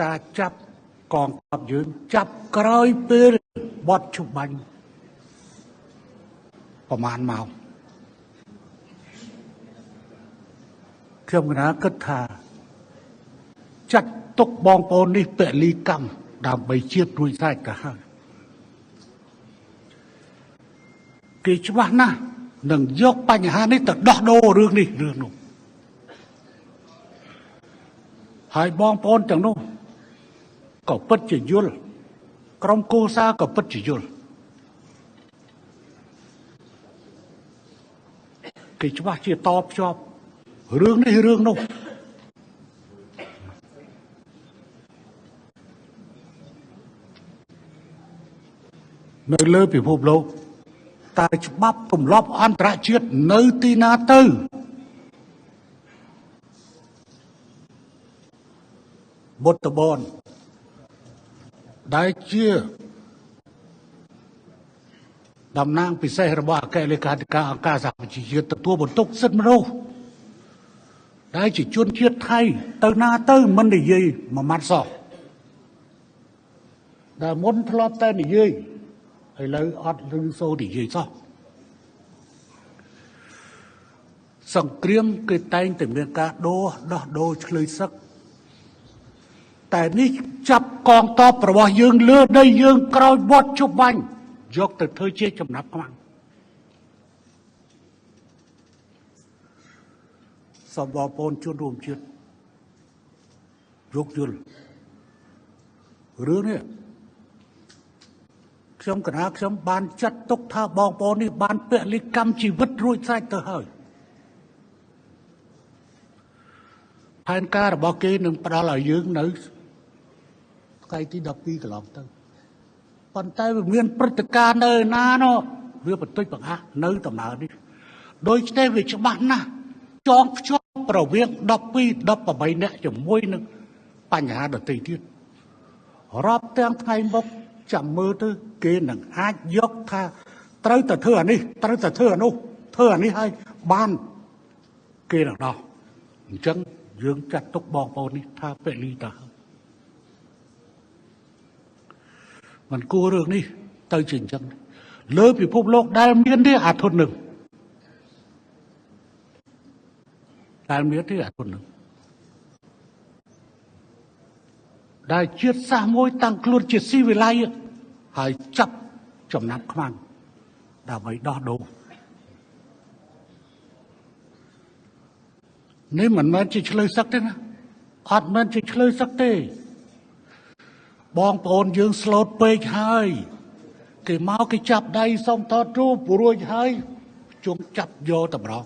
ការចាប់កងទ័ពយើងចាប់ក្រោយពេលបត់ជុបាញ់ប្រមាណមកខ្ញុំគិតថាចាត់ទុកបងប្អូននេះពលីកម្មដើម្បីជាតិរួចស្រេចទៅហើយគេច្បាស់ណាស់នឹងយកបញ្ហានេះទៅដោះដូររឿងនេះរឿងនោះហើយបងប្អូនទាំងនោះក៏ពិតជាយល់ក្រុមគូសាក៏ពិតជាយល់គេច្បាស់ជាតបភ្ជាប់រឿងនេះរឿងនោះនៅលើពិភពលោកតើច្បាប់ទម្លាប់អន្តរជាតិនៅទីណាទៅបុត្របនដែលជាតំណាងពិសេសរបស់អគ្គលេខាធិការអង្គការសហប្រជាជាតិទទួលបន្ទុកសិទ្ធិមនុស្សដែលជាជនជាតិថៃទៅណាទៅមិននិយាយមួយម៉ាត់សោះដែលមុនធ្លាប់តែនិយាយឥឡូវអត់ឮសូរនិយាយសោះសង្គ្រាមគឺតែងតែមានការដោះដូរឆ្លើយសឹកតែនេះចាប់កងទ័ពរបស់យើងលើដីយើងក្រោយបត់ជុបាញ់យកទៅធ្វើជាចំណាប់ខ្មាំងសូមបងប្អូនជនរួមជាតិយោគយល់រឿងនេះខ្ញុំបានចាត់ទុកថាបងប្អូននេះបានពលិកម្មជីវិតរួចស្រេចទៅហើយផែនការរបស់គេនឹងផ្ដល់ឲ្យយើងនៅថ្ងៃទី12កន្លងទៅប៉ុន្តែវាមានព្រឹត្តិការណ៍នៅណានោះវាបន្តិចបង្អាក់នៅដំណើរនេះដូច្នេះវាច្បាស់ណាស់ចងភ្ជាប់រវាង12 18នាក់ជាមួយនឹងបញ្ហាដទៃទៀតរាប់ទាំងថ្ងៃមកចាំមើលទៅគេនឹងអាចយកថាត្រូវតែធ្វើអានេះត្រូវតែធ្វើអានោះធ្វើអានេះឲ្យបានគេនឹងដោះអញ្ចឹងយើងចាត់ទុកបងប្អូននេះថាពលីតាមិនគួររឿងនេះទៅជាអញ្ចឹងលើពិភពលោកដែលមានទេអាធននឹងដែលមានទេអាធននឹងដែលជាតិសាសន៍មួយតាំងខ្លួនជាស៊ីវិល័យហើយចាប់ចំណាប់ខ្មាំងដើម្បីដោះដូរនេះមិនមែនជាឆ្លើយសឹកទេណាអត់មែនជាឆ្លើយសឹកទេបងប្អូនយើងស្លូតពេកហើយគេមកគេចាប់ដៃសុំថតរូបរួចហើយជុំចាប់យកតម្រោ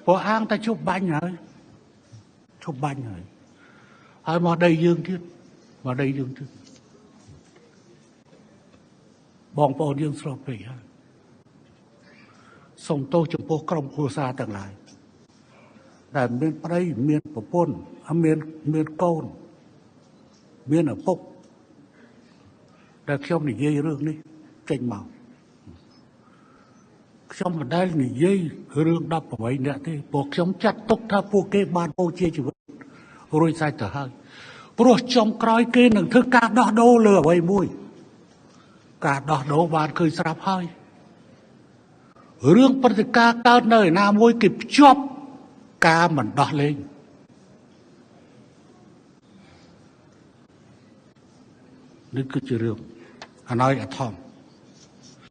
ព្រោះអាងតែជប់បាញ់ហើយហើយមកដីយើងទៀតបងប្អូនយើងស្លូតពេកហើយសូមទោសចំពោះក្រុមគ្រួសារទាំងឡាយដែលមានប្តីមានប្រពន្ធមានកូនមានឪពុកដែលខ្ញុំនិយាយរឿងនេះចេញមកខ្ញុំមិនដែលនិយាយរឿង18នាក់ទេព្រោះខ្ញុំចាត់ទុកថាពួកគេបានបូជាជីវិតរួចស្រេចទៅហើយព្រោះចុងក្រោយគេនឹងធ្វើការដោះដូរលើអ្វីមួយការដោះដូរបានឃើញស្រាប់ហើយរឿងព្រឹត្តិការណ៍កើតនៅឯណាមួយគេភ្ជាប់ការមិនដោះលែងនេះគឺជារឿងអណោយអធម